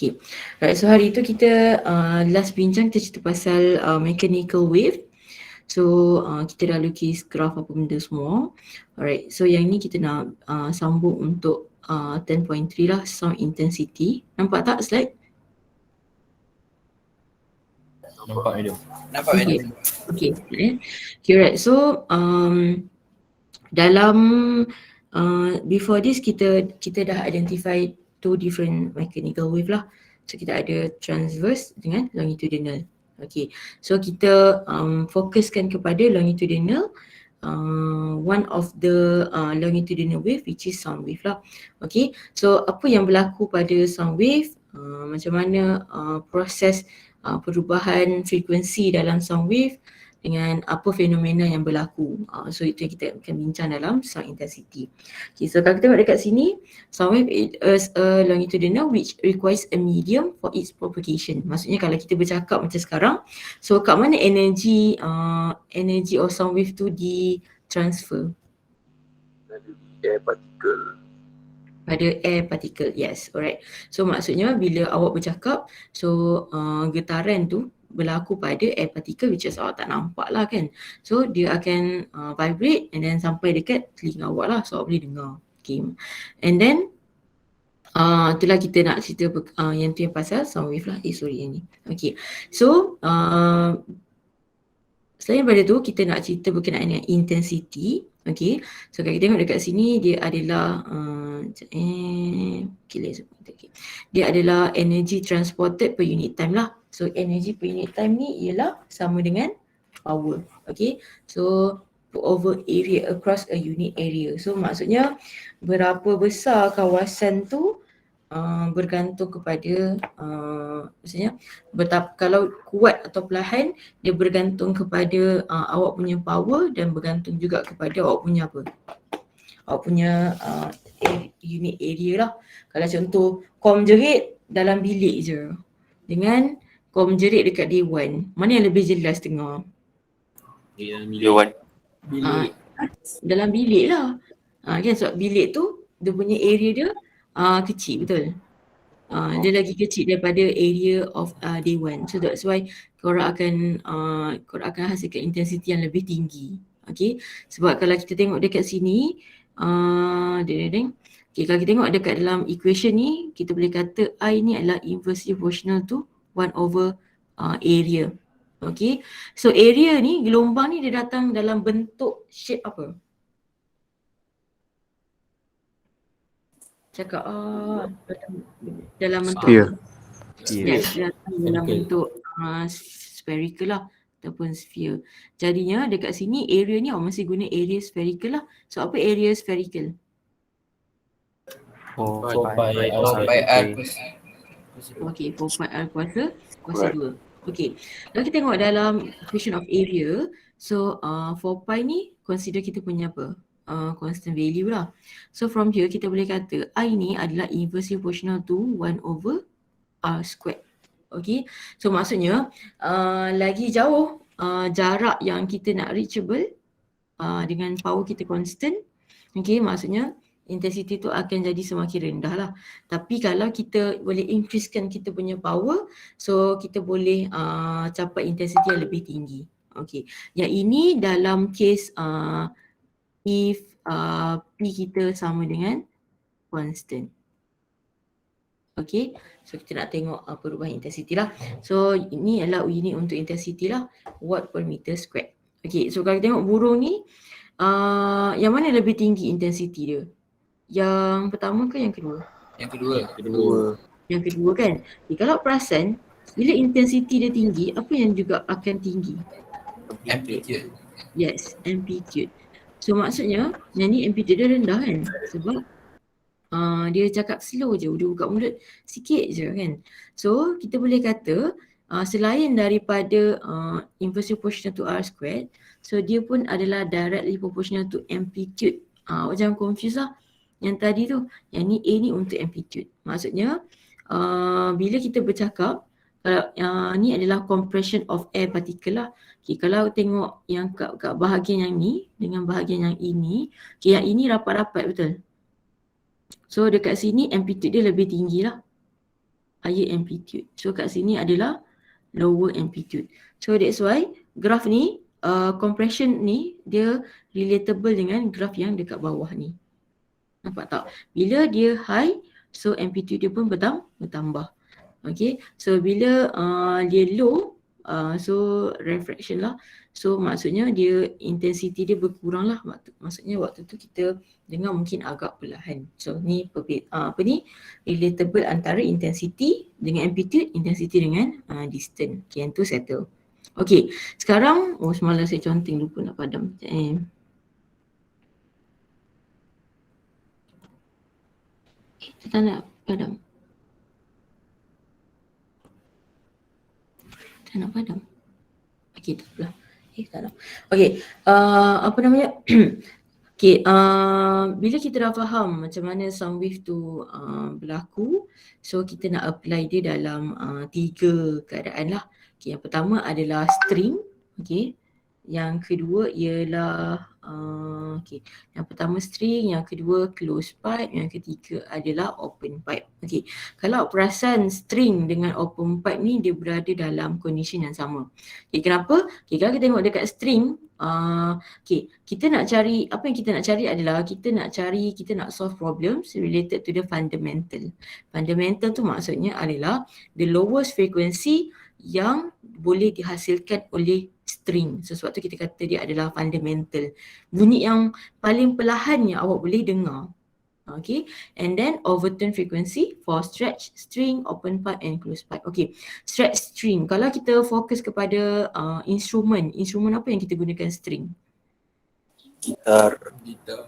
Okay. Right, so hari tu kita last bincang kita cerita pasal mechanical wave. So kita dah lukis graf apa benda semua. Alright, so yang ni kita nak sambung untuk 10.3 lah, sound intensity. Nampak tak slide? Nampak video. Nampak Okay. ada. Okay, okay, right. So dalam before this kita dah identify two different mechanical wave lah. So kita ada transverse dengan longitudinal. Okay, so kita fokuskan kepada longitudinal, one of the longitudinal wave which is sound wave lah. Okay, so apa yang berlaku pada sound wave, macam mana proses perubahan frekuensi dalam sound wave dengan apa fenomena yang berlaku. So itu yang kita akan bincang dalam sound intensity. Okay, so kalau kita tengok dekat sini, sound wave is a longitudinal which requires a medium for its propagation. Maksudnya kalau kita bercakap macam sekarang, so kat mana energy of sound wave tu ditransfer? Air particle. Pada air particle, yes, alright. So maksudnya bila awak bercakap, so getaran tu berlaku pada air particle which is awak tak nampak lah kan. So dia akan vibrate and then sampai dekat telinga awak lah, so awak boleh dengar. Okay. And then itulah kita nak cerita yang tu yang pasal sound wave lah. Sorry yang ni. Okay. So selain daripada tu kita nak cerita berkenaan dengan intensity. Okay. So kalau kita tengok dekat sini dia adalah dia adalah energy transported per unit time lah. So energy per unit time ni ialah sama dengan power. Okay. So over area across a unit area. So maksudnya berapa besar kawasan tu bergantung kepada maksudnya kalau kuat atau perlahan dia bergantung kepada awak punya power dan bergantung juga kepada awak punya apa? Awak punya unit area lah. Kalau contoh kom jerit dalam bilik je dengan kom jerit dekat dewan, mana yang lebih jelas dengar? Dewan. Bilik. Dalam bilik lah. Kan sebab bilik tu dia punya area dia kecil, betul? Dia lagi kecil daripada area of dewan. So that's why korang akan hasilkan intensity yang lebih tinggi. Okay, sebab kalau kita tengok dekat sini okay, kalau kita tengok dekat dalam equation ni, kita boleh kata I ni adalah inversely proportional to 1 over area. Okay, so area ni, gelombang ni dia datang dalam bentuk shape apa? Cakap dalam bentuk yes, datang dalam bentuk spherical lah ataupun sphere. Jadinya dekat sini area ni awak masih guna area spherical lah. So apa area spherical? 4 pi R. Okay, 4 pi R kuasa 2. Okay, kalau kita tengok dalam equation of area, so 4 pi ni consider kita punya apa? Constant value lah. So from here kita boleh kata I ni adalah inversely proportional to 1 over R squared. Okay, so maksudnya lagi jauh jarak yang kita nak reachable dengan power kita constant, okay, maksudnya intensity tu akan jadi semakin rendah lah. Tapi kalau kita boleh increasekan kita punya power, so kita boleh capai intensity yang lebih tinggi. Okay, yang ini dalam case if P kita sama dengan constant. Okay, so kita nak tengok perubahan intensity lah. So ini adalah unit untuk intensity lah, watt per meter squared. Okay, so kalau kita tengok burung ni, yang mana lebih tinggi intensity dia? Yang pertama ke yang kedua? Yang kedua. Yang kedua kan? Okay, kalau perasan, bila intensity dia tinggi, apa yang juga akan tinggi? Amplitude. Yes, amplitude. So maksudnya yang ni amplitude dia rendah kan? Sebab dia cakap slow je, dia buka mulut sikit je kan. So kita boleh kata selain daripada inversely proportional to R squared, so dia pun adalah directly proportional to amplitude. Awak jangan confuse lah. Yang tadi tu, yang ni A ni untuk amplitude. Maksudnya bila kita bercakap, kalau ni adalah compression of air particle lah. Okay, kalau tengok yang kat bahagian yang ni dengan bahagian yang ini, okay, yang ini rapat-rapat, betul? So dekat sini amplitude dia lebih tinggi lah. higher amplitude. So kat sini adalah lower amplitude. So that's why graf ni compression ni dia relatable dengan graf yang dekat bawah ni. Nampak tak? Bila dia high, so amplitude dia pun bertambah. Okay, so bila dia low, so refraction lah. So maksudnya dia intensity dia berkurang lah. Maksudnya waktu tu kita dengar mungkin agak perlahan. So ni relatable antara intensity dengan amplitude, intensity dengan distance. Okay, yang tu settle. Okay, sekarang semalam saya conteng lupa nak padam. Kita nak padam. Tak nak padam. Okay, tak apalah. Tak nak. Okay, apa namanya? Okay, bila kita dah faham macam mana sound wave tu berlaku, so kita nak apply dia dalam 3 keadaan lah. Okay, yang pertama adalah string. Okay, yang kedua ialah yang pertama string, yang kedua closed pipe, yang ketiga adalah open pipe. Okay, kalau perasan string dengan open pipe ni dia berada dalam condition yang sama. Okay, kenapa? Okay, kalau kita tengok dekat string, kita nak cari, apa yang kita nak cari adalah kita nak solve problems related to the fundamental. Fundamental tu maksudnya adalah the lowest frequency yang boleh dihasilkan oleh string. So sebab tu kita kata dia adalah fundamental. Bunyi yang paling perlahan yang awak boleh dengar. Okay, and then overtone frequency for stretch string, open pipe and closed pipe. Okay, stretch string. Kalau kita fokus kepada instrumen apa yang kita gunakan string? Gitar.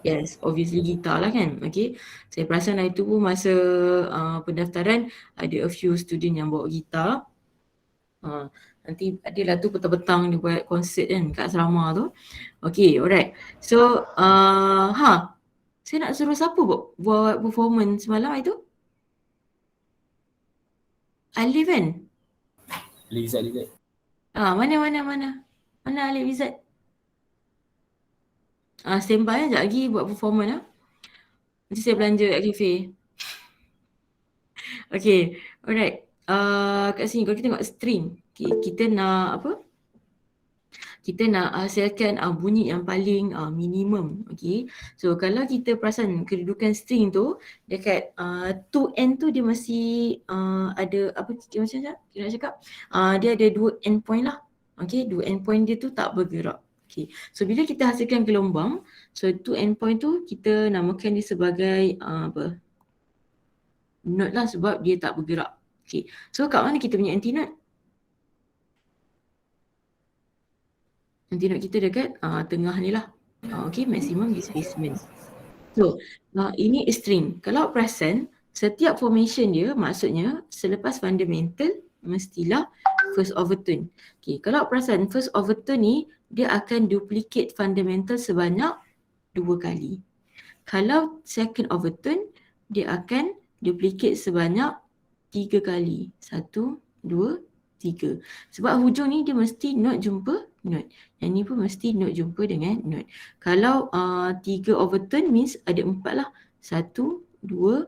Yes, obviously gitar lah kan. Okay, saya perasan hari tu pun masa pendaftaran ada a few student yang bawa gitar. Nanti adalah tu petang-petang dia buat konsert kan kat asrama tu. Okay, alright. So, saya nak suruh siapa buat performance semalam itu? Alif kan? Lizard. Mana Alif Izzat? Standby sekejap lagi buat performance lah. Nanti saya belanja kat kafe. Okay, alright. Kat sini kalau kita tengok string, kita nak apa? Kita nak hasilkan bunyi yang paling minimum. Okay, so kalau kita perasan kedudukan string tu dekat 2N tu dia masih ada apa macam kita nak cakap, dia ada 2 endpoint lah. Okay, 2 endpoint dia tu tak bergerak. Okay, so bila kita hasilkan gelombang, so 2 endpoint tu kita namakan dia sebagai note lah sebab dia tak bergerak. Okay, so kat mana kita punya anti-note? Anti-note kita dekat tengah ni lah. Okay, maximum displacement. So, ini string. Kalau perasan, setiap formation dia maksudnya selepas fundamental mestilah first overtone. Okay, kalau perasan first overtone ni dia akan duplicate fundamental sebanyak 2 kali. Kalau second overtone dia akan duplicate sebanyak 3 kali. 1, 2, 3. Sebab hujung ni dia mesti note jumpa note. Yang ni pun mesti note jumpa dengan note. Kalau 3 overtone means ada 4 lah. 1, 2,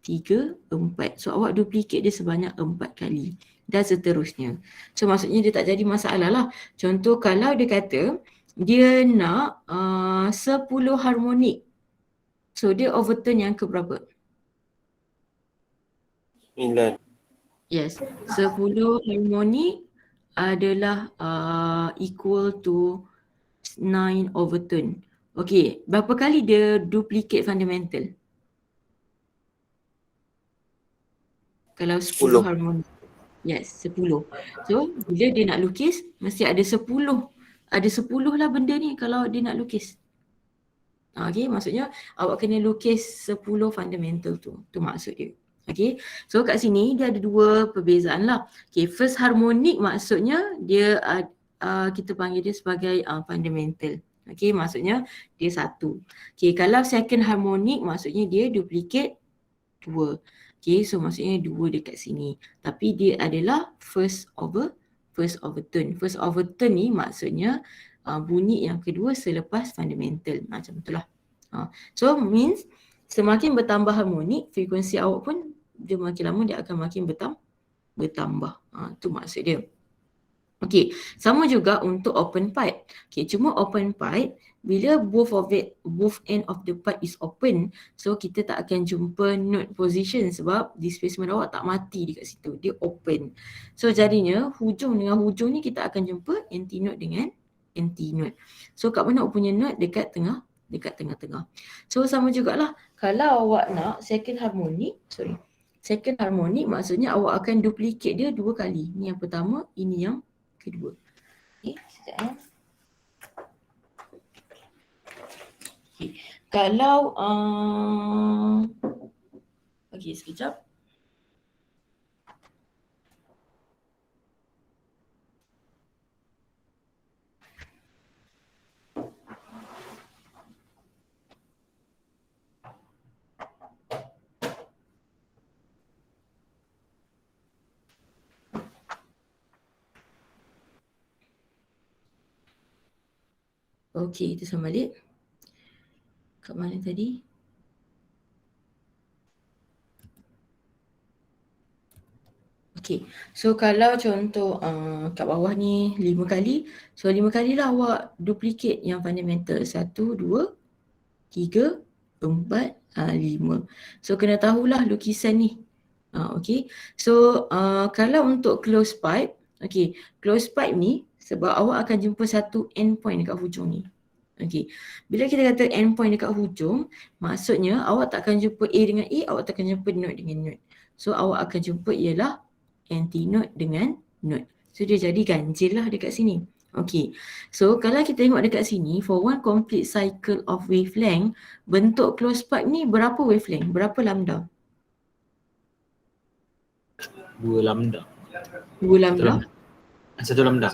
3, 4. So awak duplicate dia sebanyak 4 kali. Dan seterusnya. So maksudnya dia tak jadi masalah lah. Contoh kalau dia kata dia nak 10 harmonik. So dia overtone yang keberapa? 9. Yes, 10 harmonik adalah equal to 9 overtone. Okay, berapa kali dia duplicate fundamental? Kalau 10 harmonik. Yes, 10. So, bila dia nak lukis, mesti ada 10. Ada 10 lah benda ni kalau dia nak lukis. Okay, maksudnya awak kena lukis 10 fundamental tu. Tu maksud dia. Okay, so kat sini dia ada 2 perbezaan lah. Okay, first harmonic maksudnya dia kita panggil dia sebagai fundamental. Okay, maksudnya dia 1. Okay, kalau second harmonic maksudnya dia duplicate 2. Okay, so maksudnya 2 dekat sini. Tapi dia adalah first overtone. First overtone ni maksudnya bunyi yang kedua selepas fundamental. Macam itulah. So means semakin bertambah harmonik, frekuensi awak pun dia makin lama dia akan makin bertambah. Tu maksud dia. Okey, sama juga untuk open pipe. Okey, cuma open pipe bila both end of the pipe is open, so kita tak akan jumpa node position sebab displacement awak tak mati dekat situ, dia open. So jadinya hujung dengan hujung ni kita akan jumpa anti node dengan anti node. So kat mana awak punya node? Dekat tengah-tengah. So sama jugalah kalau awak nak second harmonic maksudnya awak akan duplicate dia 2 kali. Ni yang pertama, ini yang kedua. Okey, sekejap ya. Okay. Kalau okey, sekejap. Okey, kita sama balik. Kat mana tadi? Okey, so kalau contoh kat bawah ni 5 kali. So 5 kali lah awak duplicate yang fundamental. 1, 2, 3, 4, 5. So kena tahulah lukisan ni. Okey, so kalau untuk close pipe, okey, close pipe ni sebab awak akan jumpa satu end point dekat hujung ni. Okey, bila kita kata end point dekat hujung, maksudnya awak tak akan jumpa A dengan A, awak tak akan jumpa node dengan node. So awak akan jumpa ialah anti node dengan node. So dia jadi ganjil lah dekat sini. Okey, so kalau kita tengok dekat sini, for one complete cycle of wavelength, bentuk close pipe ni berapa wavelength? Berapa lambda? 2 lambda. 2 lambda? 1 lambda.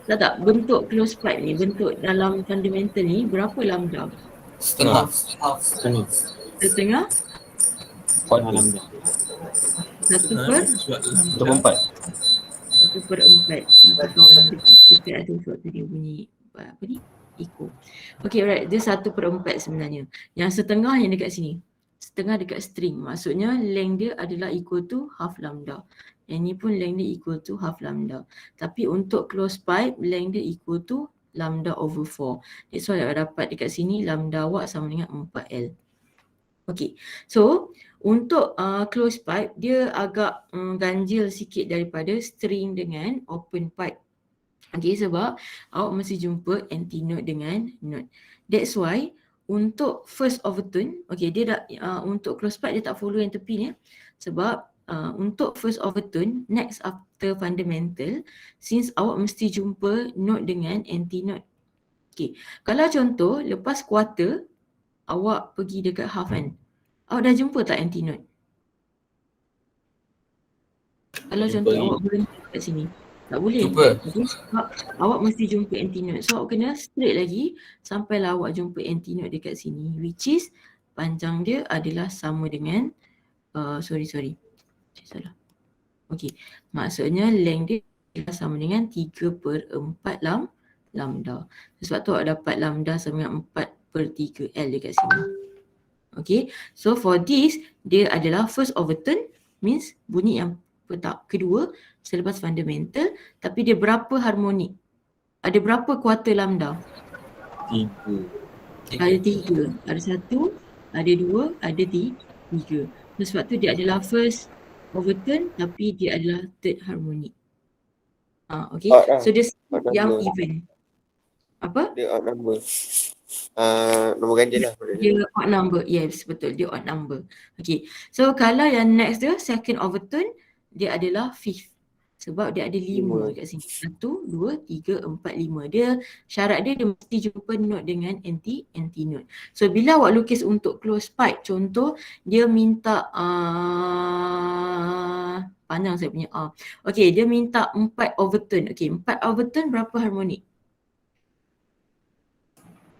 Tak, bentuk close pipe ni, bentuk dalam fundamental ni berapa lambda? Setengah. Setengah? 4 lambda. 1/4? 1/4. 1/4. Maka kawan kita ada suatu dia bunyi apa ni? Echo. Okay, right. Dia 1/4 sebenarnya. Yang setengah yang dekat sini. Setengah dekat string. Maksudnya length dia adalah equal to half lambda. Yang ni pun length dia equal to half lambda. Tapi untuk close pipe, length dia equal to lambda over 4. That's why awak dapat dekat sini lambda awak sama dengan 4L. Okay, so untuk close pipe, dia agak ganjil sikit daripada string dengan open pipe. Okay, sebab awak mesti jumpa anti node dengan node. That's why untuk first overtone, okay, dia dah untuk close pipe dia tak follow yang tepi ni. Sebab untuk first overtone, next after fundamental, since awak mesti jumpa node dengan anti node. Okay, kalau contoh lepas quarter, awak pergi dekat half kan, awak dah jumpa tak anti node? Kalau contoh awak berhenti kat sini, tak boleh. Jumpa. Okay, sebab awak mesti jumpa anti node. So awak kena straight lagi sampailah awak jumpa anti node dekat sini, which is panjang dia adalah sama dengan salah. Okay, maksudnya length dia adalah sama dengan 3/4 lambda. Sebab tu awak dapat lambda sama dengan 4/3L dekat sini. Okay, so for this, dia adalah first overtone, means bunyi yang kedua selepas fundamental, tapi dia berapa harmonik? Ada berapa kuarter lambda? 3. Ada 3. Ada 1, ada 2, ada 3. So, sebab tu dia adalah first overtone tapi dia adalah third harmonic. Okay, so dia yang even. Apa? Dia odd number. Nombor ganjil lah. Dia odd number, yes betul, dia odd number. Okay, so kalau yang next dia second overtone, dia adalah fifth. Sebab dia ada 5 kat sini. 1, 2, 3, 4, 5. Dia syarat dia mesti jumpa node dengan anti node. So bila awak lukis untuk close pipe, contoh dia minta panjang saya punya Okay, dia minta 4 overtone. Okay, 4 overtone berapa harmonik?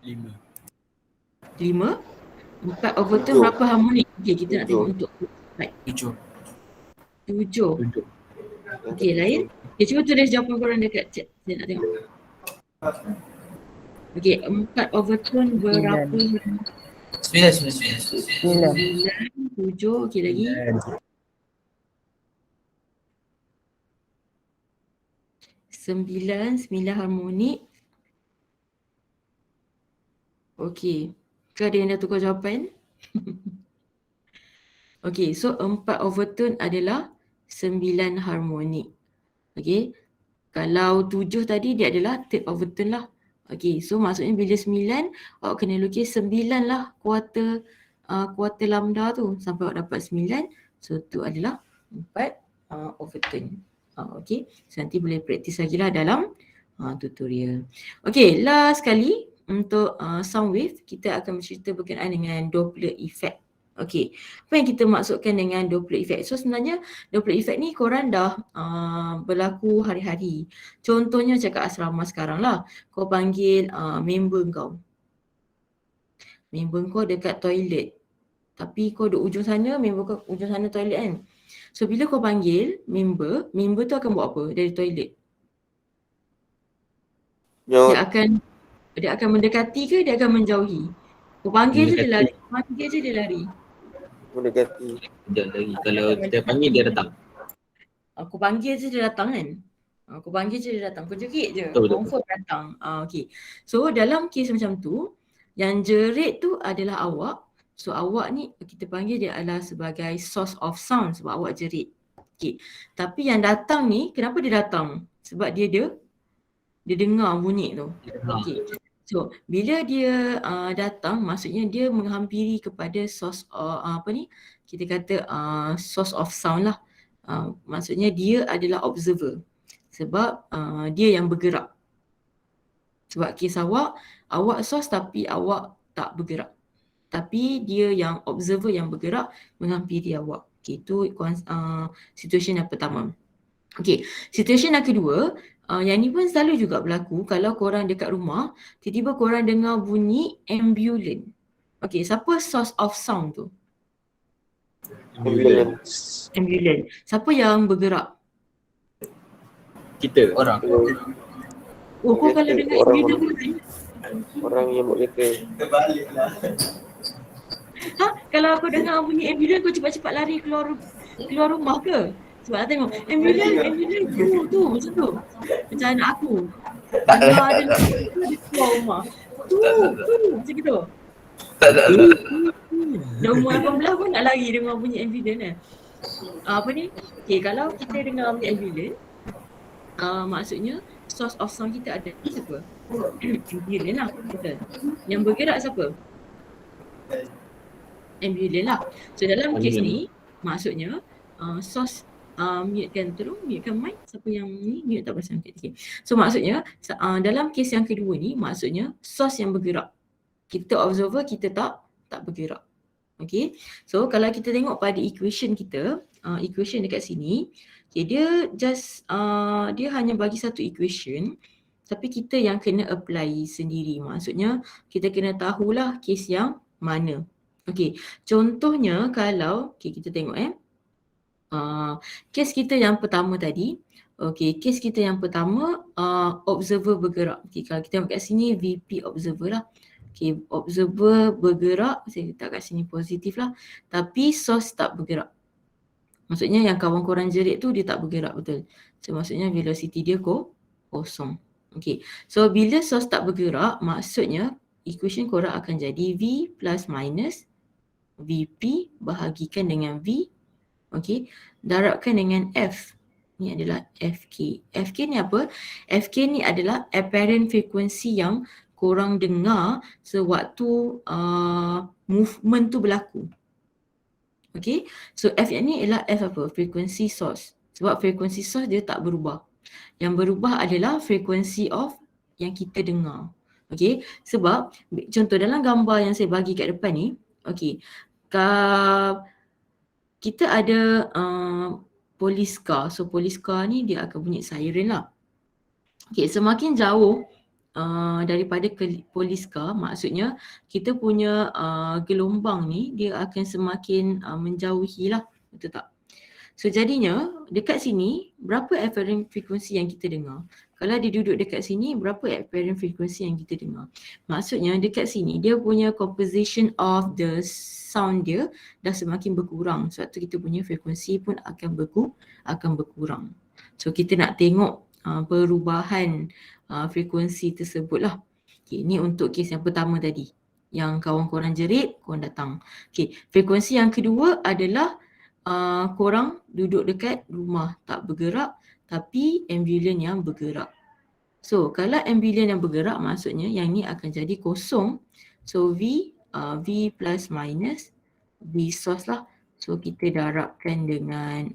5. 4 overtone berapa harmonik? Okay, kita nak tengok untuk pipe. 7. Okey, lain. Okay, cuba tulis jawapan korang dekat chat. Saya nak tengok. Okey, 4 overtone berapa? 9. 9. 7. Okey, lagi. 9 harmonik. Okey. Ke ada yang dah tukar jawapan? Okey, so 4 overtone adalah 9 harmonik. Okey. Kalau 7 tadi dia adalah third overtone lah. Okey, so maksudnya bila 9 awak kena lukis 9 lah kuarter lambda tu sampai awak dapat 9. So tu adalah 4 overtone. Okey, so nanti boleh praktis lagi lah dalam tutorial. Okey, last kali untuk sound wave kita akan bercerita berkenaan dengan Doppler effect. Okey, apa yang kita maksudkan dengan Doppler effect? So sebenarnya Doppler effect ni korang dah berlaku hari-hari. Contohnya cakap asrama sekarang lah, kau panggil member kau. Member kau dekat toilet. Tapi kau duduk ujung sana, member kau ujung sana toilet kan. So bila kau panggil member tu akan buat apa dari toilet? Dia akan mendekati ke dia akan menjauhi? Kau panggil je dia lari, panggil je dia lari. Mendekati. Dia lari. Kalau kita panggil dia datang. Aku panggil je dia datang kan. Aku panggil je dia datang. Kau jerit je. Betul. Confirm datang. Okay. So dalam kes macam tu, yang jerit tu adalah awak. So awak ni kita panggil dia adalah sebagai source of sound sebab awak jerit. Okay. Tapi yang datang ni, kenapa dia datang? Sebab dia dengar bunyi tu. Okay. So bila dia datang, maksudnya dia menghampiri kepada source kita kata source of sound lah. Maksudnya dia adalah observer sebab dia yang bergerak. Sebab kes awak source tapi awak tak bergerak. Tapi dia yang observer yang bergerak menghampiri awak. Okay, itu situation yang pertama. Okay, situation yang kedua, yang ni pun selalu juga berlaku kalau korang dekat rumah, tiba-tiba korang dengar bunyi ambulans. Okay, siapa source of sound tu? Ambulans. Siapa yang bergerak? Kita. Orang. Oh, kau kalau dengar ambulans tu, Orang yang buat kereta. kalau aku dengar bunyi ambulans, kau cepat-cepat lari keluar rumah ke? Sebab nak tengok ambulans tu macam tu. Macam anak aku. Dengar dia keluar rumah. Tu macam gitu. Tak. Dah umur 18 pun nak lari dengar bunyi ambulans kan. Apa ni? Okay, kalau kita dengar bunyi ambulans, maksudnya source of sound kita ada siapa? Ambulans lah, betul. Yang bergerak siapa? Ambulans lah. So dalam kes ni, maksudnya source mutekan mic. Siapa yang ni mute tak pasal okay. So maksudnya dalam kes yang kedua ni, maksudnya source yang bergerak. Kita observer, kita tak bergerak. Okay. So kalau kita tengok pada equation kita, equation dekat sini, okay, dia hanya bagi satu equation, tapi kita yang kena apply sendiri. Maksudnya kita kena tahulah kes yang mana. Okay. Contohnya kalau kita tengok kes kita yang pertama tadi. Okay, kes kita yang pertama observer bergerak. Okay, kalau kita tengok kat sini VP observer lah. Okay, observer bergerak, saya letak kat sini positif lah. Tapi source tak bergerak. Maksudnya yang kawan korang jerit tu dia tak bergerak, betul. So maksudnya velocity dia kosong. Okay, so bila source tak bergerak, maksudnya equation korang akan jadi V plus minus VP bahagikan dengan V. Okay, darabkan dengan F. Ni adalah FK. FK ni apa? FK ni adalah apparent frequency yang korang dengar sewaktu movement tu berlaku. Okay, so F ni adalah F apa? Frequency source. Sebab frequency source dia tak berubah. Yang berubah adalah frequency of yang kita dengar. Okay, sebab contoh dalam gambar yang saya bagi kat depan ni, okay, kita ada police car. So police car ni dia akan bunyi siren lah. Okay, semakin jauh daripada police car, maksudnya kita punya gelombang ni dia akan semakin menjauhi lah, betul tak? So jadinya dekat sini berapa apparent frequency yang kita dengar? Kalau dia duduk dekat sini, berapa apparent frequency yang kita dengar? Maksudnya dekat sini dia punya composition of the sound dia dah semakin berkurang. Sebab tu kita punya frekuensi pun akan berkurang. So kita nak tengok perubahan frekuensi tersebut lah. Okay, ni untuk kes yang pertama tadi. Yang kawan korang jerit, korang datang. Okay, frekuensi yang kedua adalah korang duduk dekat rumah, tak bergerak tapi ambulans yang bergerak. So, kalau ambulans yang bergerak maksudnya yang ni akan jadi kosong. So, V plus minus V source lah. So, kita darabkan dengan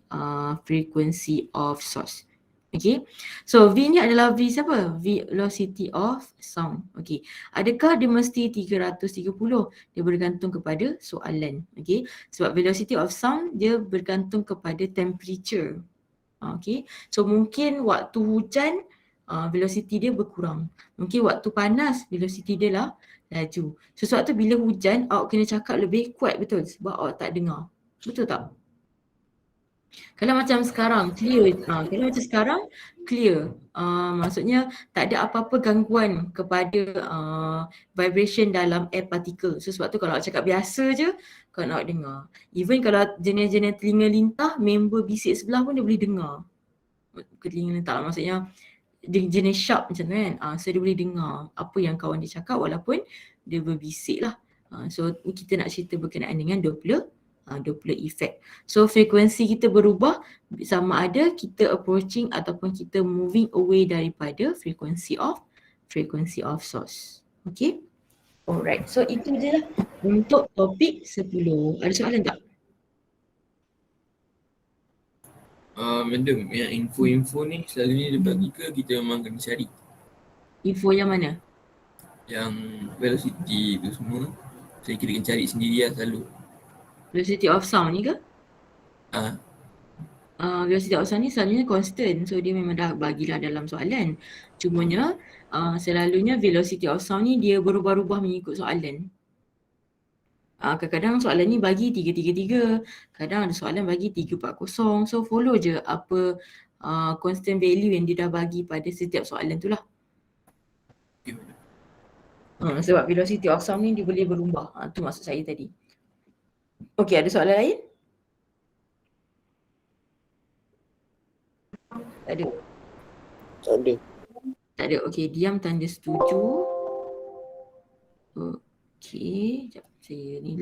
frequency of source. Okay. So, V ni adalah V siapa? Velocity of sound. Okay. Adakah dia mesti 330? Dia bergantung kepada soalan. Okay. Sebab velocity of sound dia bergantung kepada temperature. Okay. So, mungkin waktu hujan velocity dia berkurang. Mungkin waktu panas velocity dia lah laju. Sesuatu bila hujan awak kena cakap lebih kuat betul sebab awak tak dengar. Betul tak? Kalau macam sekarang clear, kalau macam sekarang clear, maksudnya tak ada apa-apa gangguan kepada vibration dalam air particle. So sebab tu kalau awak cakap biasa je, kau nak dengar. Even kalau jenis-jenis telinga lintah, member bisik sebelah pun dia boleh dengar. Telinga lintah lah, maksudnya jenis sharp macam tu kan. So dia boleh dengar apa yang kawan dia cakap walaupun dia berbisik lah. So kita nak cerita berkenaan dengan Doppler effect. So frekuensi kita berubah sama ada kita approaching ataupun kita moving away daripada frequency of source. Okay. Alright. So itu je lah untuk topik 10. Ada soalan tak? Madam, yang info-info ni selalunya dia bagi ke kita memang kena cari? Info yang mana? Yang velocity tu semua, saya kira kena cari sendiri lah selalu. Velocity of sound ni ke? Velocity of sound ni selalunya constant. So dia memang dah bagilah dalam soalan. Cumanya selalunya velocity of sound ni dia berubah-ubah mengikut soalan. Kadang-kadang soalan ni bagi 333, kadang ada soalan bagi 340. So follow je apa constant value yang dia dah bagi pada setiap soalan tu lah. Sebab velocity of sound ni dia boleh berubah. Tu maksud saya tadi. Okey, ada soalan lain? Tak ada? Tak ada. Tak ada. Okey, diam tanda setuju. Okey, sekejap saya ni